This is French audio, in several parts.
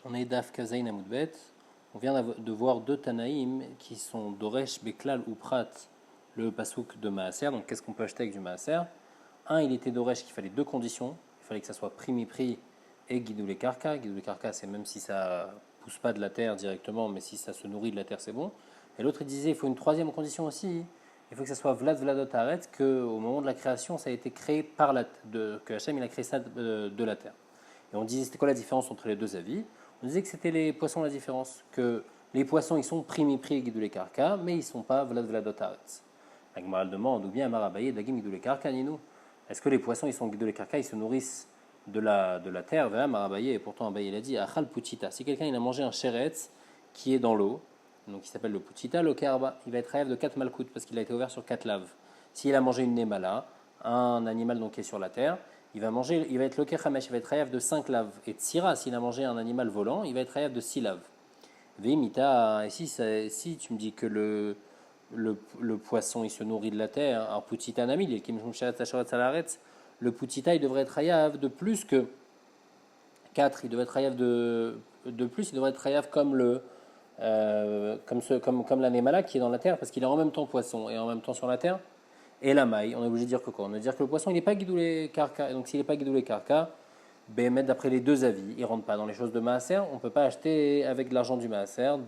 On est Daf Kazaïn Amoudbet. On vient de voir deux Tanaïm qui sont Doresh, Beklal ou Prat, le pasouk de Maaser. Donc qu'est-ce qu'on peut acheter avec du Maaser? Un, il était Doresh qu'il fallait deux conditions. Il fallait que ça soit primi-prix et Guidoulé Karka. Guidoulé Karka, c'est même si ça pousse pas de la terre directement, mais si ça se nourrit de la terre, c'est bon. Et l'autre, il disait il faut une troisième condition aussi. Il faut que ça soit Vlad Vladot Aret, qu'au moment de la création, ça a été créé par que Hachem il a créé ça de la terre. Et on disait c'était quoi la différence entre les deux avis? On disait que c'était les poissons la différence, que les poissons ils sont primi-prix et guidou les karka, mais ils ne sont pas vlad vladot aretz. La Gemara demande, ou bien Amarabaye, dagim guidou les karka, ninou. Est-ce que les poissons ils sont guidou les karka, ils se nourrissent de la terre? Vers Amarabaye, et pourtant Abaye il a dit, achal puchita. Si quelqu'un il a mangé un sheretz qui est dans l'eau, donc il s'appelle le puchita, le karba, il va être rêve de 4 malkout parce qu'il a été ouvert sur 4 laves. S'il a mangé une nemala, un animal donc qui est sur la terre, il va être loké chamesh, il va être rayaf de 5 laves. Et tsira, s'il a mangé un animal volant, il va être rayaf de 6 laves. Veimita, et si tu me dis que le poisson il se nourrit de la terre, alors putita namil, le putita il devrait être rayaf de plus que 4, il devrait être rayaf de plus, il devrait être rayaf comme comme l'anémala qui est dans la terre, parce qu'il est en même temps poisson et en même temps sur la terre. Et la maille, on est obligé de dire que quoi? On veut dire que le poisson il n'est pas guidoulé karka. Et donc s'il n'est pas guidoulé karka, ben, d'après les deux avis, il ne rentre pas dans les choses de maaser. On ne peut pas acheter avec de l'argent du maaser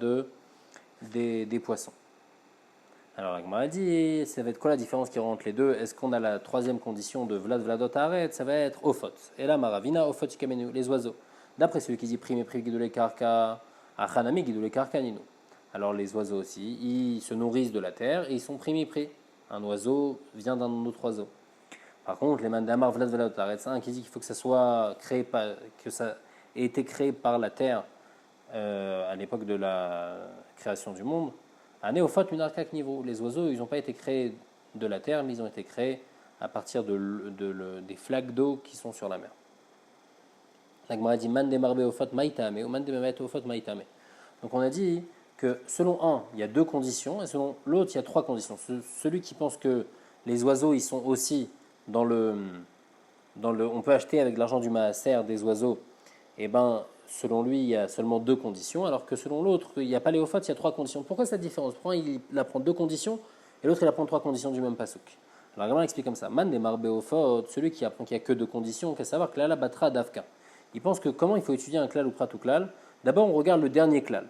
des poissons. Alors la Gemara dit, ça va être quoi la différence qui rentre les deux? Est-ce qu'on a la troisième condition de Vlad Vladot Aret? Ça va être Ophot. Et là, Maravina, Ophot Shikamenu, les oiseaux. D'après celui qui dit prime et prix guidoulé karka, Achanami guidoulé karka ninu. Alors les oiseaux aussi, ils se nourrissent de la terre et ils sont prime et prix. Un oiseau vient d'un autre oiseau. Par contre, les mandamar vlad vlad taretz, un qui dit qu'il faut que ça soit créé que ça ait été créé par la terre à l'époque de la création du monde. À néophot minarkak niveau. Les oiseaux, ils n'ont pas été créés de la terre, mais ils ont été créés à partir des flaques d'eau qui sont sur la mer. La Gemara dit man demarbe ofot maïtame ou man demarbe ofot maïtame. Donc on a dit que selon un, il y a deux conditions, et selon l'autre, il y a trois conditions. Celui qui pense que les oiseaux, ils sont aussi on peut acheter avec l'argent du maaser des oiseaux, et ben selon lui, il y a seulement deux conditions, alors que selon l'autre, il n'y a pas les il y a trois conditions. Pourquoi cette différence? Pourquoi il apprend deux conditions, et l'autre, il apprend trois conditions du même pasuk? Alors, Gamara explique comme ça. Man des marbe celui qui apprend qu'il n'y a que deux conditions, qu'à savoir que là, la batra d'Afka. Il pense que comment il faut étudier un klal ou prat ou klal? D'abord, on regarde le dernier klal.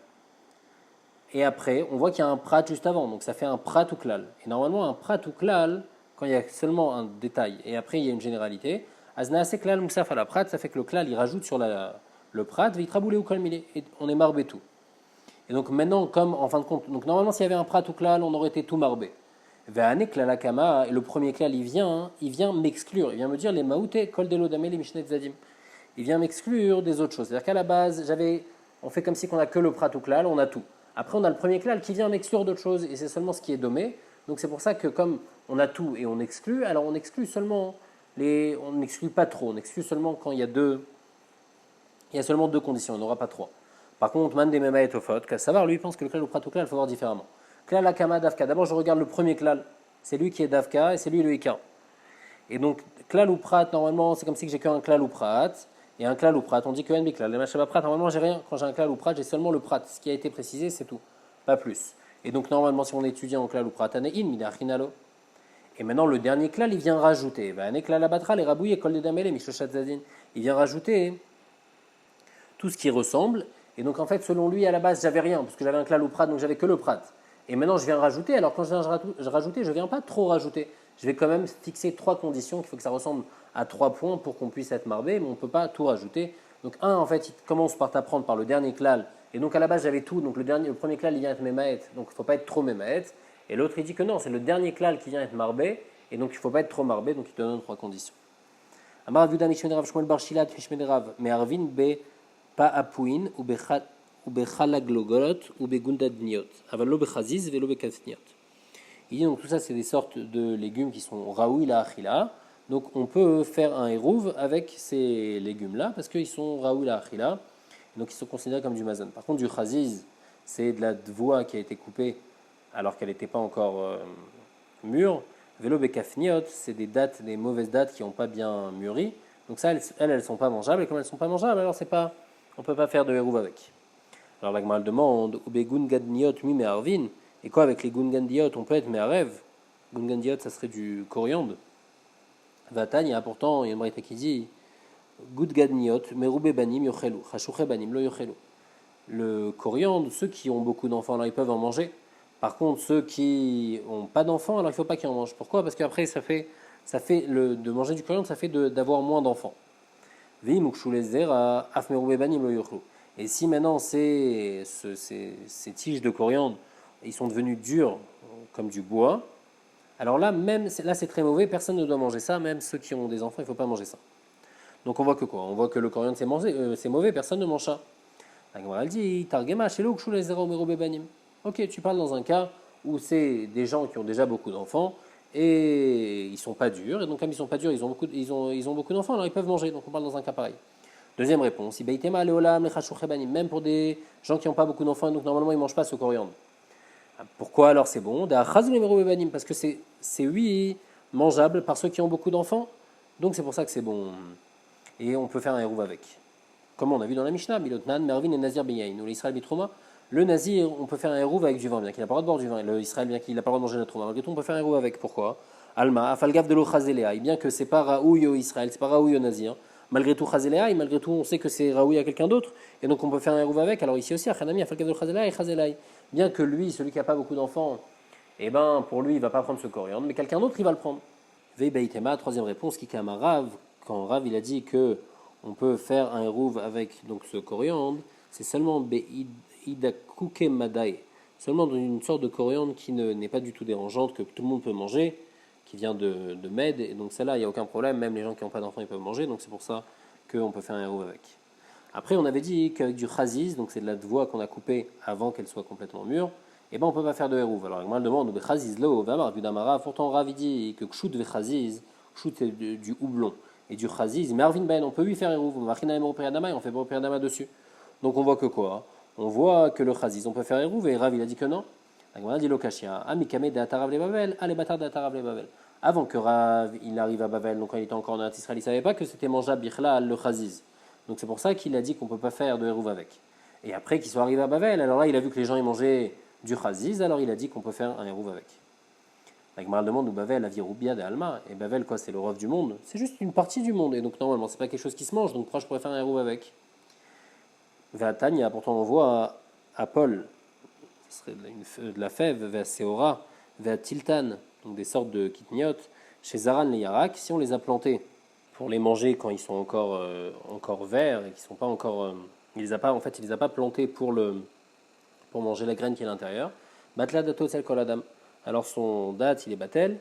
Et après, on voit qu'il y a un prat juste avant, donc ça fait un prat ou klal. Et normalement, un prat ou klal, quand il y a seulement un détail et après il y a une généralité, aznaase klal moussaf à la prat, ça fait que le klal il rajoute sur le prat, vitraboulé ou kolmilé, et on est marbé tout. Et donc maintenant, comme en fin de compte, donc normalement s'il y avait un prat ou klal, on aurait été tout marbé. Ve'ane klalakama, et le premier klal il vient m'exclure, il vient me dire les maouté kol de l'odame les mishnet zadim. Il vient m'exclure des autres choses. C'est-à-dire qu'à la base, on fait comme si qu'on a que le prat ou klal, on a tout. Après, on a le premier klal qui vient m'exclure d'autres choses, et c'est seulement ce qui est dommé. Donc c'est pour ça que comme on a tout et on exclut, alors on exclut seulement on n'exclut pas trop, on exclut seulement quand il y a seulement deux conditions, on n'aura pas trois. Par contre, man des mema et ofot, qu'à savoir, lui il pense que le klal ou prat ou klal, il faut voir différemment. Klal akama davka, d'abord je regarde le premier klal, c'est lui qui est davka et c'est lui le ika. Et donc klal ou prat, normalement c'est comme si j'ai qu'un klal ou prat, et un klal ou prat, on dit que nb klal, les machaba prat, normalement j'ai rien, quand j'ai un klal ou prat, j'ai seulement le prat, ce qui a été précisé c'est tout, pas plus. Et donc normalement si on étudie en klal ou prat, anein midachinalo. Et maintenant, le dernier klal, il vient rajouter. Il vient rajouter tout ce qui ressemble. Et donc, en fait, selon lui, à la base, j'avais rien, parce que j'avais un klal ou prat, donc j'avais que le prat. Et maintenant, je viens rajouter. Alors, quand je viens rajouter, je ne viens pas trop rajouter. Je vais quand même fixer trois conditions, qu'il faut que ça ressemble à 3 points pour qu'on puisse être marbé, mais on ne peut pas tout rajouter. Donc, en fait, il commence par t'apprendre par le dernier klal. Et donc, à la base, j'avais tout. Donc, le premier klal, il vient être mémaët. Donc, il ne faut pas être trop mémaët. Et l'autre, il dit que non, c'est le dernier klal qui vient être marbé, et donc il ne faut pas être trop marbé, donc il te donne trois conditions. Amar Avuda Mishmederav Shmuel Bar Shilat Mishmederav Me'arvin be Pa'apuin ou Bechalaglogot ou Begundadniot, Avalo Bechaziz Velo Bekasniot. Il dit donc tout ça, c'est des sortes de légumes qui sont Raoui la Achila. Donc on peut faire un hérouve avec ces légumes-là, parce qu'ils sont Raoui la Achila, donc ils sont considérés comme du mazon. Par contre, du Chaziz, c'est de la dvoie qui a été coupée alors qu'elle n'était pas encore mûre. Vélo bekafniot, c'est des mauvaises dattes qui n'ont pas bien mûri. Donc ça, elles ne sont pas mangeables. Et comme elles ne sont pas mangeables, alors c'est pas on ne peut pas faire de hérouv avec. Alors la Gemara demande, Ube gungandiot mi me'arvin, et quoi avec les gungandiot, on peut être me'arev. Gungandiot, ça serait du coriandre. Vatan, il y a pourtant, il y a une braïta qui dit, Gudgadniot, merube banim yochelu, chashuche banim lo yochelu. Le coriandre, ceux qui ont beaucoup d'enfants, alors ils peuvent en manger. Par contre, ceux qui n'ont pas d'enfants, alors il ne faut pas qu'ils en mangent. Pourquoi? Parce qu'après, de manger du coriandre, ça fait d'avoir moins d'enfants. Et si maintenant ces tiges de coriandre, ils sont devenus durs comme du bois, alors là, là c'est très mauvais, personne ne doit manger ça, même ceux qui ont des enfants, il ne faut pas manger ça. Donc on voit que quoi? On voit que le coriandre c'est mauvais, personne ne mange ça. Elle dit, ok, tu parles dans un cas où c'est des gens qui ont déjà beaucoup d'enfants et ils sont pas durs, et donc comme ils sont pas durs, ils ont beaucoup d'enfants, alors ils peuvent manger, donc on parle dans un cas pareil. Deuxième réponse, même pour des gens qui n'ont pas beaucoup d'enfants, donc normalement ils ne mangent pas ce coriandre. Pourquoi alors c'est bon? Parce que c'est oui mangeable par ceux qui ont beaucoup d'enfants, donc c'est pour ça que c'est bon. Et on peut faire un hérouv avec. Comme on a vu dans la Mishnah, Milotnan, Mervin et Nazir Beyain, ou l'Israël Bitrouma, le Nazir, on peut faire un hérouv avec du vin, bien qu'il n'a pas le droit de boire du vin, et l'Israël, bien qu'il n'a pas le droit de manger notre vin. Malgré tout, on peut faire un hérouv avec. Pourquoi? Alma, Afalgav de l'Ochazelea, bien que c'est pas Raoui au Israël, c'est pas Raoui au Nazir. Malgré tout, Chazelea, et malgré tout, on sait que c'est Raoui à quelqu'un d'autre, et donc on peut faire un hérouv avec. Alors ici aussi, Achanami, Afalgav de l'Ochazelea et Chazelea. Bien que lui, celui qui n'a pas beaucoup d'enfants, eh ben, pour lui, il ne va pas prendre ce coriandre, mais quelqu'un d'autre, il va le prendre. Veibaitema, troisième réponse, qui kama Rav, quand Rav, il a dit que on peut faire un hérouv avec donc, ce coriandre, c'est seulement Beidakuke Madai, seulement dans une sorte de coriandre qui n'est pas du tout dérangeante, que tout le monde peut manger, qui vient de Med, et donc celle-là, il n'y a aucun problème, même les gens qui n'ont pas d'enfants, ils peuvent manger, donc c'est pour ça qu'on peut faire un hérouv avec. Après, on avait dit qu'avec du chaziz, donc c'est de la voie qu'on a coupée avant qu'elle soit complètement mûre, et ben on peut pas faire de hérouv. Alors, moi, je demande, chaziz lo, vamar, du damara, pourtant Rav dit que kshut ve chaziz, kshut c'est du houblon, et du chaziz, mais Arvin Ben, on peut lui faire hérouv, on fait Européadama dessus. Donc on voit que quoi? On voit que le chaziz, on peut faire hérouv, et Rav il a dit que non. On a dit lokashia, amikame de atarav le Babel, allez bâtard de atarav le Babel. Avant que Rav il arrive à Babel, donc quand il était encore en Israël, il ne savait pas que c'était mangeable bichla le chaziz. Donc c'est pour ça qu'il a dit qu'on ne peut pas faire de hérouv avec. Et après qu'il soit arrivé à Babel, alors là il a vu que les gens ils mangeaient du chaziz, alors il a dit qu'on peut faire un hérouv avec. La Gemara demande où Bavel, la Virubia de Alma, et Bavel quoi, c'est le rov du monde, c'est juste une partie du monde, et donc normalement c'est pas quelque chose qui se mange, donc pourquoi je pourrais faire un hérouv avec? Vatania, pourtant on voit à Paul, ce serait de la fève, vers Seora, vers Tiltan, donc des sortes de kitniot, chez Zaran les Yarak, si on les a plantés pour les manger quand ils sont encore verts et qui sont pas encore, il les a pas plantés pour manger la graine qui est à l'intérieur. Batla dato sel kol adam. Alors son date il est batel,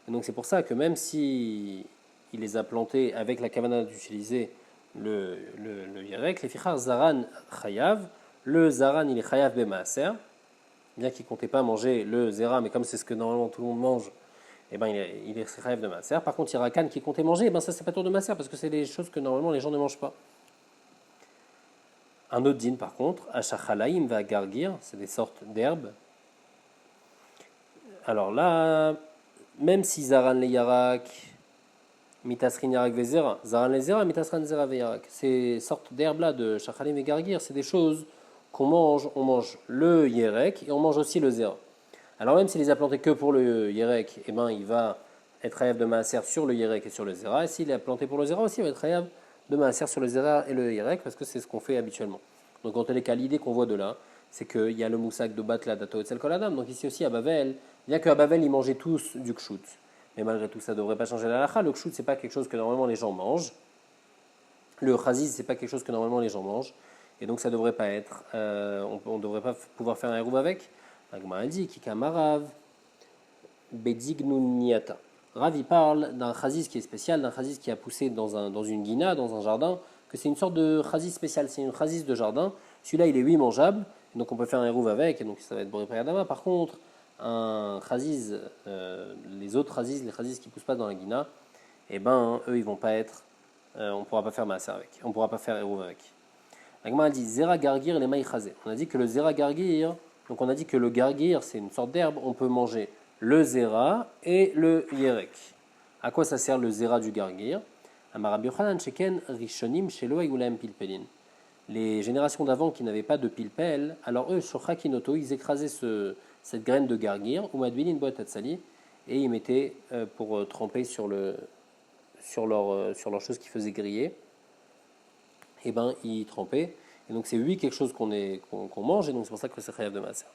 et donc c'est pour ça que même si il les a plantés avec la kavana d'utiliser le yerek, les fichar zaran chayav, le zaran il est chayav bemaaser, bien qu'il ne comptait pas manger le zera, mais comme c'est ce que normalement tout le monde mange, eh ben il est chayav de maaser. Par contre, Irakan qui comptait manger, eh ben ça c'est pas tour de maaser, parce que c'est des choses que normalement les gens ne mangent pas. Un autre din par contre, achachalaim va gargir, c'est des sortes d'herbes. Alors là, même si Zaran le Yarak, Mitasrin Yarak Vezera, Zaran le Zera, Mitasran Zera Veyarak, ces sortes d'herbes-là de Chachalim et Gargir, c'est des choses qu'on mange. On mange le Yerek et on mange aussi le Zera. Alors même s'il les a plantés que pour le Yerek, eh ben, il va être Hayav de Maaser sur le Yerek et sur le Zera. Et s'il les a plantés pour le Zera aussi, il va être Hayav de Maaser sur le Zera et le Yerek, parce que c'est ce qu'on fait habituellement. Donc en tous les cas, l'idée qu'on voit de là, c'est qu'il y a le moussak de Batla d'Ato et Tsel Koladam. Donc ici aussi à Bavel, bien qu'à Bavel ils mangeaient tous du kshut, mais malgré tout ça ne devrait pas changer la halakha. Le kshut c'est pas quelque chose que normalement les gens mangent. Le chaziz c'est pas quelque chose que normalement les gens mangent, et donc ça devrait pas être. On ne devrait pas pouvoir faire un hérouv avec. Agma dit Kikamarav Bedignuniata. Rav il parle d'un chaziz qui est spécial, d'un chaziz qui a poussé dans une guina, dans un jardin, que c'est une sorte de chaziz spécial, c'est une chaziz de jardin. Celui-là il est oui mangeable, donc on peut faire un hérouv avec, et donc ça va être boré priyadama. Par contre, un chaziz, les autres chazis, les chazis qui ne poussent pas dans la guina, eh ben, eux, ils vont pas être, on ne pourra pas faire maaser avec, on ne pourra pas faire hérouv avec. L'agma a dit zera gargir et les maï chazé. On a dit que le zera gargir, donc on a dit que le gargir, c'est une sorte d'herbe, on peut manger le zera et le yerek. À quoi ça sert le zera du gargir? Amarabi Yochanan sheken rishonim shelo ayulem pilpelin. les générations d'avant qui n'avaient pas de pilpel, alors eux, sur Hakinoto, ils écrasaient cette graine de gargir, ou madbilin boîte atsali, et ils mettaient pour tremper sur leur chose qui faisait griller, et ben ils trempaient. Et donc c'est lui quelque chose qu'on mange, et donc c'est pour ça que c'est chayav de maaser.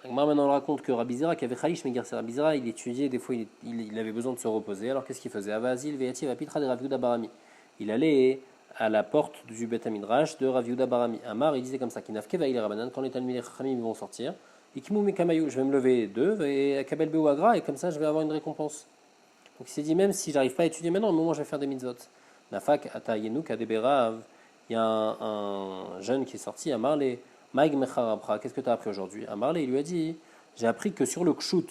Agmar maintenant raconte que Rabbi Zera, qui avait Khalish Megar, c'est Rabbi Zera, il étudiait, des fois il avait besoin de se reposer. Alors qu'est-ce qu'il faisait? Avazil, Veyativ, Apitra de Rav Yehuda Barami. Il allait à la porte du Bet Midrash de Rav Yehuda Barami. Amar, il disait comme ça, Kinafke va il Rabanan, quand les Talmidei Chachamim vont sortir, Ikimu Mekamayou, je vais me lever d'eux, et Kabel Beouagra, et comme ça je vais avoir une récompense. Donc il s'est dit, même si j'arrive pas à étudier maintenant, au moment où je vais faire des mitzvot. Nafak, Ata Yenouk, Adeberav, il y a un jeune qui est sorti, Amar, les Maïg Mecharabra, qu'est-ce que tu as appris aujourd'hui? Amarle, il lui a dit, j'ai appris que sur le kshut,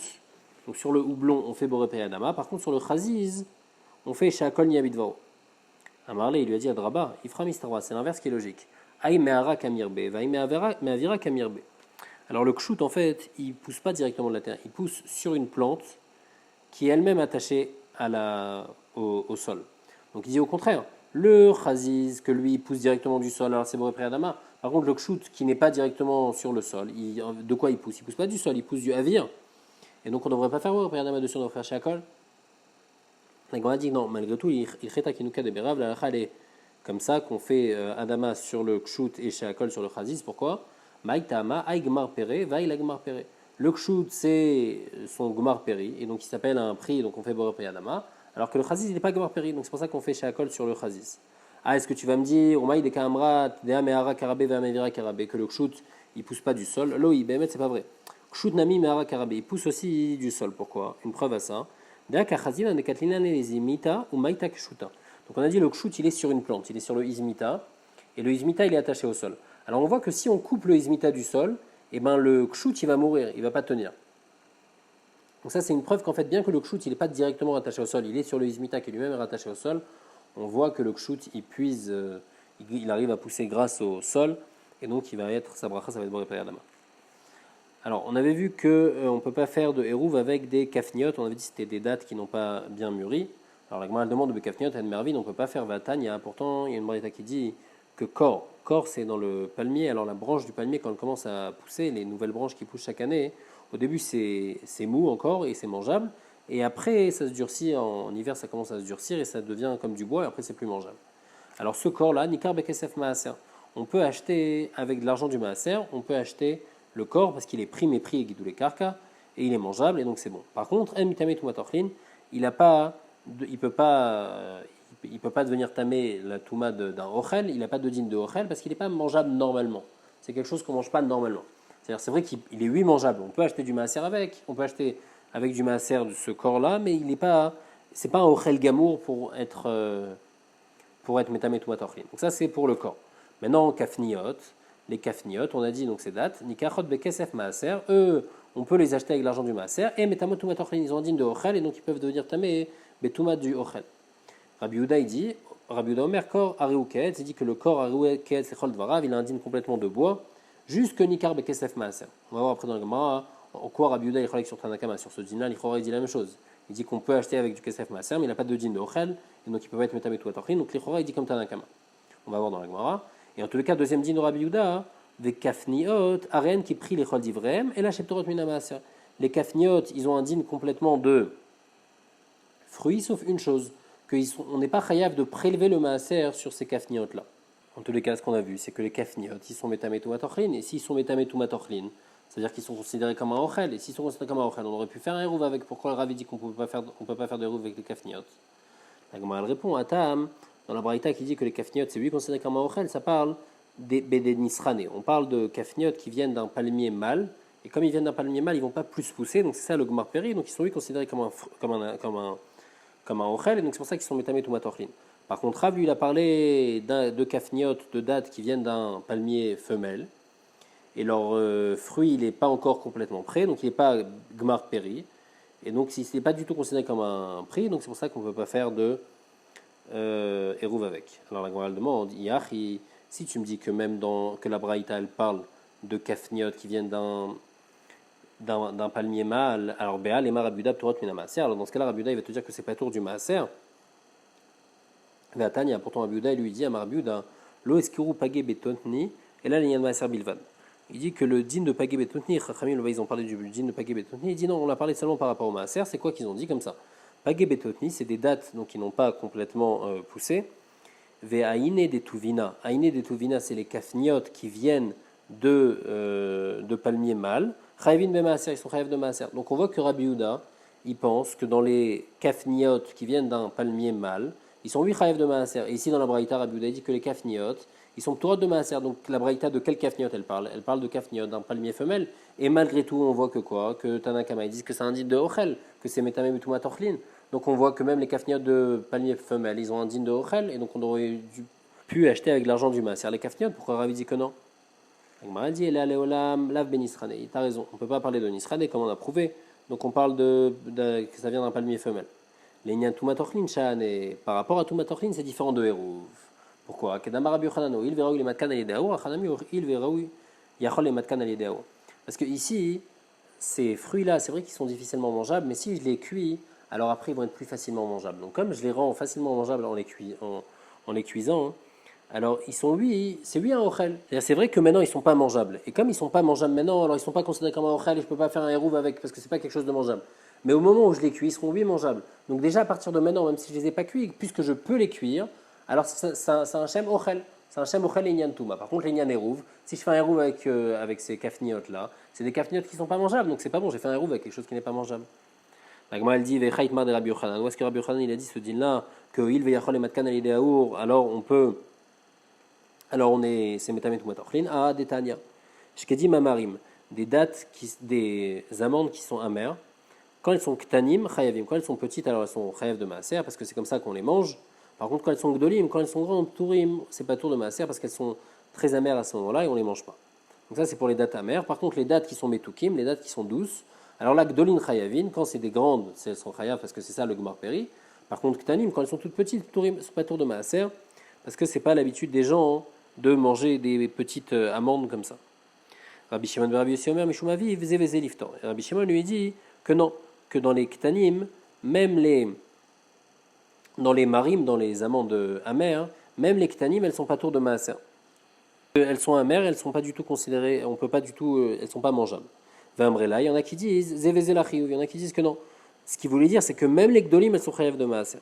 donc sur le houblon, on fait Boré Adama, par contre sur le chaziz, on fait Shakol Niabidvao. Amarle, il lui a dit, Adraba, Ifra Mistarwa, c'est l'inverse qui est logique. Aï Me'ara Kamirbe, Vaï Me'avira Kamirbe. Alors le kshut, en fait, il pousse pas directement de la terre, il pousse sur une plante qui est elle-même attachée au sol. Donc il dit au contraire, le chaziz, que lui, il pousse directement du sol, alors c'est Boré Adama. Par contre, le kshut qui n'est pas directement sur le sol, de quoi il pousse? Il pousse pas du sol, il pousse du avir. Et donc on ne devrait pas faire Adama dessus, on devrait faire Shakol. La Gemara dit non, malgré tout, il cheta kinuka de berav, la halakha elle est comme ça qu'on fait Adama sur le kshut et Shakol sur le chaziz. Pourquoi? Maïk ta'ama, aï gmar pere, vaï la gmar pere. Le kshut c'est son gmar peri, et donc il s'appelle un prix, donc on fait Boré Adama. Alors que le chaziz il n'est pas gmar peri, donc c'est pour ça qu'on fait Shakol sur le chaziz. Ah, est-ce que tu vas me dire, Omaï de Kamrat, de Amehara Karabé, Vamevira Karabé, que le kshut, il pousse pas du sol? L'eau, Behemet, c'est pas vrai. Kshut Nami Mehara Karabé, il pousse aussi du sol. Pourquoi? Une preuve à ça. Donc on a dit le kshut, il est sur une plante, il est sur le izmita, et le izmita, il est attaché au sol. Alors on voit que si on coupe le izmita du sol, eh ben le kshut, il va mourir, il va pas tenir. Donc ça, c'est une preuve qu'en fait, bien que le kshut, il n'est pas directement attaché au sol, il est sur le izmita qui lui-même est rattaché au sol, on voit que le kshut, il puise, il arrive à pousser grâce au sol, et donc il va être, sa bracha, ça va être Boré Adama. Alors, on avait vu qu'on ne peut pas faire de hérouv avec des kafniot, on avait dit que c'était des dattes qui n'ont pas bien mûri. Alors la Gemara demande de kafniot à une mervine, on ne peut pas faire vatan, pourtant il y a une braïta qui dit que kor c'est dans le palmier, alors la branche du palmier quand elle commence à pousser, les nouvelles branches qui poussent chaque année, au début c'est mou encore et c'est mangeable, et après ça se durcit, en hiver ça commence à se durcir et ça devient comme du bois et après c'est plus mangeable. Alors ce corps-là, Nikar Bekesef Maaser, on peut acheter avec de l'argent du Maaser, on peut acheter le corps parce qu'il est pris et guidou les karka et il est mangeable et donc c'est bon. Par contre, il peut pas devenir tamé la touma d'un ochel, il n'a pas de dîne de ochel parce qu'il n'est pas mangeable normalement. C'est quelque chose qu'on mange pas normalement. C'est vrai qu'il est oui mangeable. On peut acheter du maaser avec, on peut acheter avec du maaser de ce corps-là, mais il n'est pas, c'est pas un ochel gamour pour être métamé touma tochlin. Donc ça c'est pour le corps. Maintenant kafniot. Les kafniot, on a dit donc ces dates, nikachot bekesef maaser, eux, on peut les acheter avec l'argent du maaser, et metamot tumat ochelin, ils ont un digne de ochel, et donc ils peuvent devenir tamé betumat du ochel. Rabbi Yehuda, il dit, Rabbi Yehuda Omer, corps ariouket, il dit que le corps ariouket, c'est chol dvarav, il a un digne complètement de bois, jusque nikar bekesef maaser. On va voir après dans le Gemara, en quoi Rabbi Yehuda, il chronique sur Tanakama, sur ce digne-là, il dit la même chose. Il dit qu'on peut acheter avec du kesef maaser, mais il n'a pas de digne de ochel, et donc il peut pas être metamé tumat ochelin, donc l'Ichora, il dit comme Tanakama. On va voir dans la Gemara. Et en tous les cas, deuxième dîne de Rabbi Yehuda, des kafniot, Aren qui prie les chol d'ivrem, et la sheptorot minamaser. Les kafniot, ils ont un dîne complètement de fruits, sauf une chose, on n'est pas chayav de prélever le maaser sur ces kafniot-là. En tous les cas, ce qu'on a vu, c'est que les kafniot, ils sont métamé tumatochlin, et s'ils sont métamé tumatochlin, c'est-à-dire qu'ils sont considérés comme un ochel, et s'ils sont considérés comme un ochel, on aurait pu faire un hérouv avec. Pourquoi le Rav dit qu'on ne peut pas faire de hérouv avec les kafniot? La Gemara répond à Tam. Dans la Braïta qui dit que les kafniot, c'est lui considéré comme un ochel, ça parle des nisrané. On parle de kafniot qui viennent d'un palmier mâle, et comme ils viennent d'un palmier mâle, ils ne vont pas plus pousser, donc c'est ça le gmar peri, donc ils sont lui considérés comme un ochel, et donc c'est pour ça qu'ils sont métamé tumatochlin. Par contre, Rav, lui, il a parlé de kafniot, de dattes qui viennent d'un palmier femelle, et leur fruit, il n'est pas encore complètement prêt, donc il n'est pas gmar peri, et donc il n'est pas du tout considéré comme un prix, donc c'est pour ça qu'on ne peut pas faire de hérouv avec. Alors la Gemara demande, si tu me dis que même que la Braïta elle parle de kafniot qui viennent d'un palmier mâle, alors Béal et Marabuda Torot Minamaser, alors dans ce cas-là, Rabuda il va te dire que c'est pas tour du Maaser. Vatania, pourtant Rabuda il lui dit à Marabuda, Lo eskiru pagé betontni, et là, l'Inyan Maaser Bilvan. Il dit que le din de pagé betontni, Chachamim, ils ont parlé du din de pagé betontni, il dit non, on a parlé seulement par rapport au Maaser, c'est quoi qu'ils ont dit comme ça? Pagé betontni, c'est des dates donc, qui n'ont pas complètement poussé. Ve aïne des Tuvina. Aïne des Tuvina, c'est les kafniot qui viennent de palmiers mâles. Chayvin be Maaser, ils sont chayav de Maaser. Donc on voit que Rabbi Yehuda, il pense que dans les kafniot qui viennent d'un palmier mâle, ils sont 8 chayav de Maaser. Et ici dans la Braïta, Rabbi Yehuda dit que les kafniot, ils sont Torah de Maaser. Donc la Braïta, de quel kafniot elle parle? Elle parle de kafniot, d'un palmier femelle. Et malgré tout, on voit que quoi? Que Tanakama, ils disent que c'est un din de Ochel, que c'est Metamem Utuma Torchlin. Donc on voit que même les kafniot de palmier femelle, ils ont un din de Ochel. Et donc on aurait pu acheter avec l'argent du Maaser les kafniot. Pourquoi Rabbi dit que non? Il dit, lav ben Nisrane. Il a raison. On ne peut pas parler de Nisrane comme on a prouvé. Donc on parle que ça vient d'un palmier femelle. Les Nyan Tumatochlin, Shan, et par rapport à Tumatochlin, c'est différent de Hérouv. Pourquoi? Parce que ici, ces fruits-là, c'est vrai qu'ils sont difficilement mangeables, mais si je les cuis, alors après ils vont être plus facilement mangeables. Donc comme je les rends facilement mangeables en les cuisant, alors ils sont c'est un ochel. C'est vrai que maintenant ils ne sont pas mangeables. Et comme ils ne sont pas mangeables maintenant, alors ils ne sont pas considérés comme un ochel et je ne peux pas faire un hérouv avec parce que ce n'est pas quelque chose de mangeable. Mais au moment où je les cuis, ils seront mangeables. Donc déjà à partir de maintenant, même si je ne les ai pas cuits, puisque je peux les cuire, alors c'est un shem ochel. C'est un shem ochel et inyan touma. Par contre, les inyan hérouv, si je fais un hérouv avec ces kafniot là, c'est des kafniot qui ne sont pas mangeables. Donc c'est pas bon, j'ai fait un hérouv avec quelque chose qui n'est pas mangeable. La Gemara elle dit Vechaitmar de Rabbi Yochanan. Où est-ce que Rabbi Yochanan il a dit ce din là que il veyachol et matkan al aour, alors on peut. Alors c'est Metamet ou Matochlin, à des Tania. Shkedi Mamarim, des amandes qui sont amères. Quand elles sont Ktanim, Chayavim. Quand elles sont petites, alors elles sont Chayav de Maaser, parce que c'est comme ça qu'on les mange. Par contre, quand elles sont Gdolim, quand elles sont grandes, Tourim, c'est pas tour de Maaser, parce qu'elles sont très amères à ce moment-là et on les mange pas. Donc ça, c'est pour les dates amères. Par contre, les dates qui sont Metukim, les dates qui sont douces, alors là, Gdolin Chayavin, quand c'est des grandes, elles sont Chayav, parce que c'est ça le Gmar Peri. Par contre, Ktanim, quand elles sont toutes petites, Tourim, c'est pas tour de Maaser, parce que c'est pas l'habitude des gens de manger des petites amandes comme ça. Rabbi Shimon ben Rabbi Yossi Omer Mishumavi Vezeveze Liftor. Rabbi Shimon lui dit que non, que dans les ktanim, même dans les marim, dans les amandes amères, même les ktanim, elles sont pas tour de maaser. Elles sont amères, elles sont pas du tout considérées, on peut pas du tout, elles sont pas mangeables. Vambrela, il y en a qui disent Zeveze Lachiyuv, il y en a qui disent que non. Ce qu'il voulait dire, c'est que même les gdolim, elles sont chayav de maaser.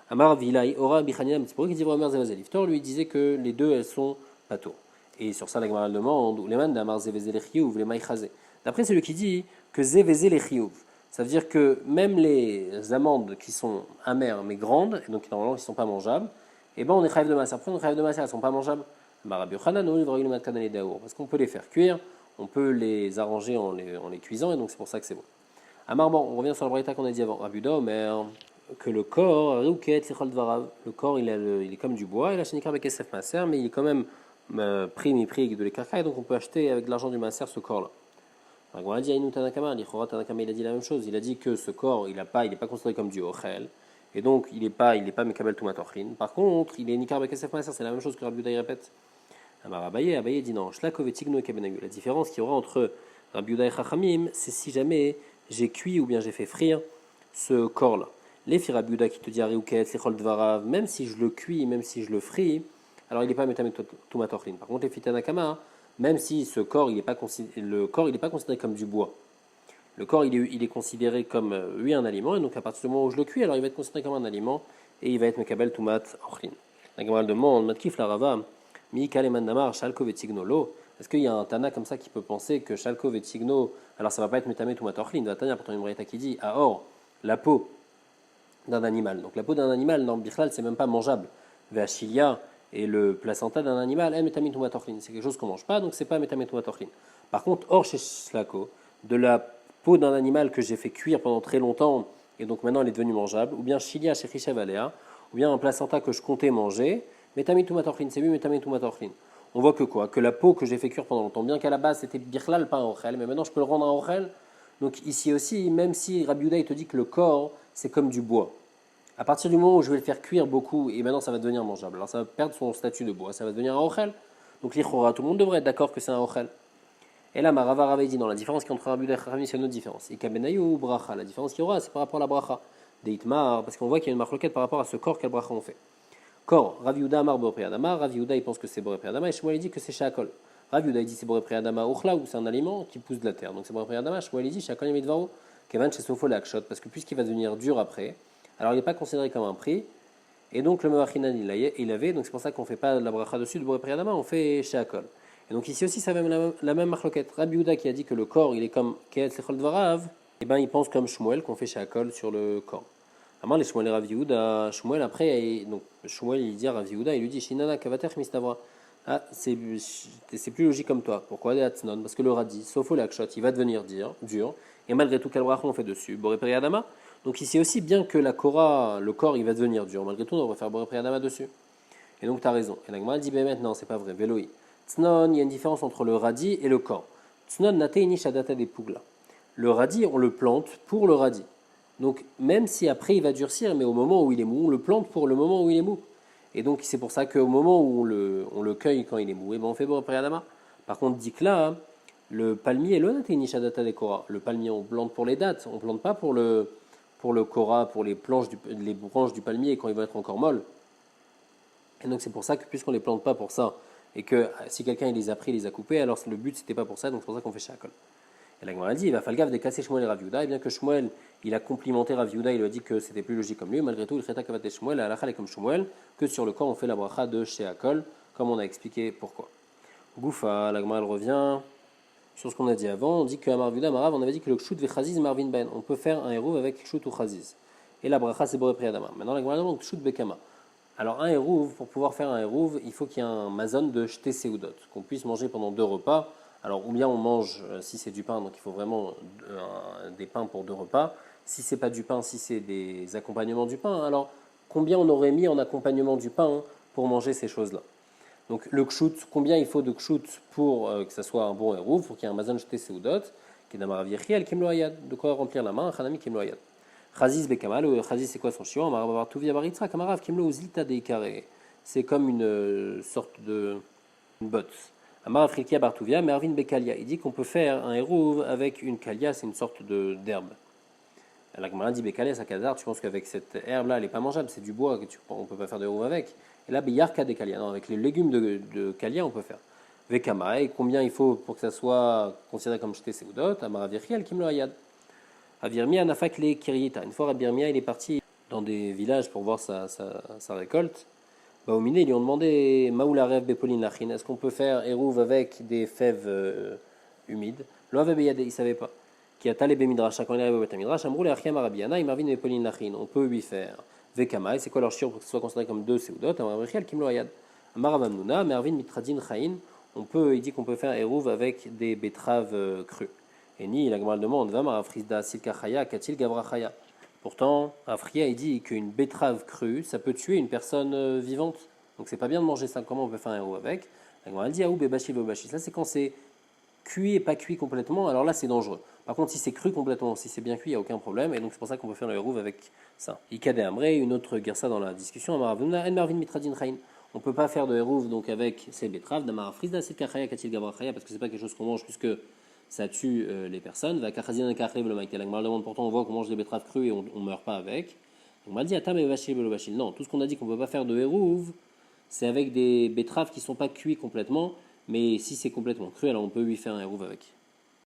Amar Vilay, Ora Bichanina Mitzpori, qui dit Omer Zeveze Liftor, lui disait que les deux, elles sont pas tour. Et sur ça, la Gemara demande, ou les man d'Amar Zeveze Lechiyuv, les maïchazé. D'après celui qui dit que Zeveze Lechiyuv, ça veut dire que même les amandes qui sont amères mais grandes, et donc normalement qui ne sont pas mangeables, eh ben on est chayav de maaser. Pourquoi on est chayav de maaser? Elles ne sont pas mangeables. Parce qu'on peut les faire cuire, on peut les arranger en les cuisant, et donc c'est pour ça que c'est bon. Amar, bon, on revient sur le braïta qu'on a dit avant. Rabbi Yehuda, mais que le corps, le corps il est comme du bois, et la chenikar bekesef maaser, mais il est quand même prix avec de l'écarka, et donc on peut acheter avec de l'argent du maaser ce corps-là. On a dit Aïnou Tanakama, Tanakama il a dit la même chose, il a dit que ce corps il n'est pas considéré comme du ochel, et donc il n'est pas mekabel tumatochlin. Par contre, il est nikar bekesef maaser, c'est la même chose que Rabbi Yehuda répète. Amar Abaye dit non, shlakov et tigno et kabenagu. La différence qu'il y aura entre Rabbi Yehuda et Chachamim, c'est si jamais j'ai cuit ou bien j'ai fait frire ce corps-là. Les filles Rabbi Yehuda qui te dit Ariuket, Sechol Dvarav, même si je le cuis, même si je le fris, alors il n'est pas metamet tumatochlin. Par contre, les filles Tanakama, même si ce corps il n'est pas considéré comme du bois. Le corps il est considéré comme un aliment, et donc à partir du moment où je le cuis, alors il va être considéré comme un aliment et il va être mekabel tumat ochlin. La Gemara demande matkif la rava mi kaleman namar shalko vetignolo. Est-ce qu'il y a un tana comme ça qui peut penser que shalko vetigno, alors ça va pas être metamet tumat ochlin? Va tenir pourtant une braïta qui dit ah or la peau d'un animal. Donc la peau d'un animal dans Bichlal c'est même pas mangeable. Veachilia et le placenta d'un animal, c'est quelque chose qu'on ne mange pas, donc c'est pas métamétomatochlin. Par contre, hors chez Shlako, de la peau d'un animal que j'ai fait cuire pendant très longtemps, et donc maintenant elle est devenue mangeable, ou bien chilia chez Chishavalea, ou bien un placenta que je comptais manger, métamétomatochlin, c'est mieux métamétomatochlin. On voit que quoi? Que la peau que j'ai fait cuire pendant longtemps, bien qu'à la base c'était birlal, pas un ochel, mais maintenant je peux le rendre un ochel. Donc ici aussi, même si Rabbi Yehuda te dit que le corps c'est comme du bois, à partir du moment où je vais le faire cuire beaucoup, et maintenant ça va devenir mangeable, alors ça va perdre son statut de bois, ça va devenir un ochel. Donc l'Ichora, tout le monde devrait être d'accord que c'est un ochel. Et là, Marava Rava dit, non, la différence entre Rabbi Yehuda et Chachamim, c'est une autre différence. Et Kabenayu ou Bracha, la différence qu'il y aura, c'est par rapport à la Bracha. Deitmar, parce qu'on voit qu'il y a une marloquette par rapport à ce corps quel Bracha on fait. Quand Rav Yehuda Amar Boré Priadama, Rav Yehuda il pense que c'est Boré Priadama et Shmuel il dit que c'est Shakol. Rav Yehuda il dit c'est Boré Priadama Uchla ou c'est un aliment qui pousse de la terre. Donc c'est Boré Priadama, Shmuel il dit Shakol Yamidvaro, Kevan Shesofo Lakshot, parce que puisqu'il va devenir dur après, alors il n'est pas considéré comme un prix, et donc le Mevachinan il avait, donc c'est pour ça qu'on ne fait pas la bracha dessus de Boré Priadama, on fait Shakol. Et donc ici aussi c'est la même marloquette. Rav Yehuda qui a dit que le corps il est comme Keet Sechol Dvarav, et ben il pense comme Shmuel qu'on fait Shakol sur le corps. Amar les Shmuel et Rav Yehuda, Shmuel après, donc Shmuel il dit à Rav Yehuda, il lui dit Shinana Kavatech Mistavra. Ah, c'est plus logique comme toi. Pourquoi des Hatznon? Parce que le radis, sauf au lakshot, il va devenir dur. Et malgré tout, quel bracha on fait dessus? Boré Priadama. Donc ici aussi, bien que la Korah, le corps, il va devenir dur, malgré tout, on va faire Boré Priadama dessus. Et donc tu as raison. Et la Gemara dit, ben maintenant, c'est pas vrai. Véloï. Tznon, il y a une différence entre le radis et le corps. Tznon nate inish adata des pugla. Le radis, on le plante pour le radis. Donc, même si après il va durcir, mais au moment où il est mou, on le plante pour le moment où il est mou. Et donc, c'est pour ça qu'au moment où on le cueille quand il est mou, et ben on fait Boré Priadama. Par contre, dit que là, le palmier, le palmier, on plante pour les dates, on ne plante pas pour le Kora, pour les branches du palmier quand il va être encore molle. Et donc, c'est pour ça que, puisqu'on ne les plante pas pour ça, et que si quelqu'un il les a pris, il les a coupés, alors le but, c'était pas pour ça, donc c'est pour ça qu'on fait Shakol. Et la Gemara dit, il va falloir gaffe de casser Shmuel et Rav Yehuda, et bien que Shmuel, il a complimenté Rav Yehuda, il lui a dit que c'était plus logique comme lui, malgré tout, il cheta kavate Shmuel, et halakha est comme Shmuel, que sur le corps on fait la bracha de Sheakol, comme on a expliqué pourquoi. Goufa, la Gemara elle revient sur ce qu'on a dit avant, on dit qu'à Amar Yehuda, Marav, on avait dit que le Kshut ve Chaziz Marvin Ben, on peut faire un hérouv avec Kshut ou Chaziz. Et la bracha c'est Boré Priadama. Maintenant la Gemara demande Kshut Bekama. Alors un hérouv, pour pouvoir faire un hérouv, il faut qu'il y ait un mazon de Shte Seudot, qu'on puisse manger pendant 2 repas. Alors, ou bien on mange, si c'est du pain, donc il faut vraiment des pains pour 2 repas. Si c'est pas du pain, si c'est des accompagnements du pain, alors combien on aurait mis en accompagnement du pain pour manger ces choses-là? Donc le kshut, combien il faut de kshut pour que ça soit un bon hérouv, pour qu'il y ait un mazon jeté seudot, qui est d'amarav yechiel kimlo ayad, de quoi remplir la main, un chanami kimlo ayad. Chaziz bekamal, chaziz c'est quoi son chiot? Amarav avartuvi abaritza, kamarav kimlo uzilta deikare. C'est comme une sorte de une botte. Amar Afrikia Bartuvia, Mervin Bekalia. Il dit qu'on peut faire un hérouv avec une kalia, c'est une sorte d'herbe. La Gemara dit Bekalia, ça kazar, tu penses qu'avec cette herbe-là, elle n'est pas mangeable, c'est du bois, on ne peut pas faire de hérouv avec. Et là, Beyarka des kalia, non, avec les légumes de kalia, on peut faire. Vekama, et combien il faut pour que ça soit considéré comme jeté seudot? Amar Avirkiel, Kimlo Ayad. Avirmia, Nafak, les Kiryita. Une fois, Abirmia, il est parti dans des villages pour voir sa récolte. Au Miné, ils lui ont demandé Maoularev Bepolin Lachin, est-ce qu'on peut faire hérouv avec des fèves humides? L'Oave Beyade, il ne savait pas. Qui a talé Bemidrash, quand il arrive au Betamidrash, Amroul et Archiam Arabiana, il Marvin Bepolin Lachin, on peut lui faire Vekama, c'est quoi leur chiot pour que ce soit considéré comme 2 seudot? Amarichiel Kimlo Ayad. Amaravamnuna, Mervin Mitradin Chayin, il dit qu'on peut faire hérouv avec des betteraves crues. Et ni, la Gemara demande, Vamara Frisda Silka Chaya, Katil Gavra Chaya. Pourtant, Afria il dit qu'une betterave crue, ça peut tuer une personne vivante. Donc c'est pas bien de manger ça. Comment on peut faire un héros avec? Elle dit Aou bebashi bebashi. Ça c'est quand c'est cuit et pas cuit complètement. Alors là c'est dangereux. Par contre si c'est cru complètement, si c'est bien cuit, il n'y a aucun problème. Et donc c'est pour ça qu'on peut faire le héros avec ça. Ikade Amré, une autre gersa dans la discussion. Amaravuna en Marvin mitradin chayin. On peut pas faire de héros donc avec ces betteraves. Damara frisda c'est kachaya katil gavra chaya parce que c'est pas quelque chose qu'on mange puisque ça tue les personnes. Pourtant, on voit qu'on mange des betteraves crues et on ne meurt pas avec. On m'a dit, non, tout ce qu'on a dit qu'on ne peut pas faire de hérouv, c'est avec des betteraves qui ne sont pas cuits complètement, mais si c'est complètement cru, alors on peut lui faire un hérouv avec.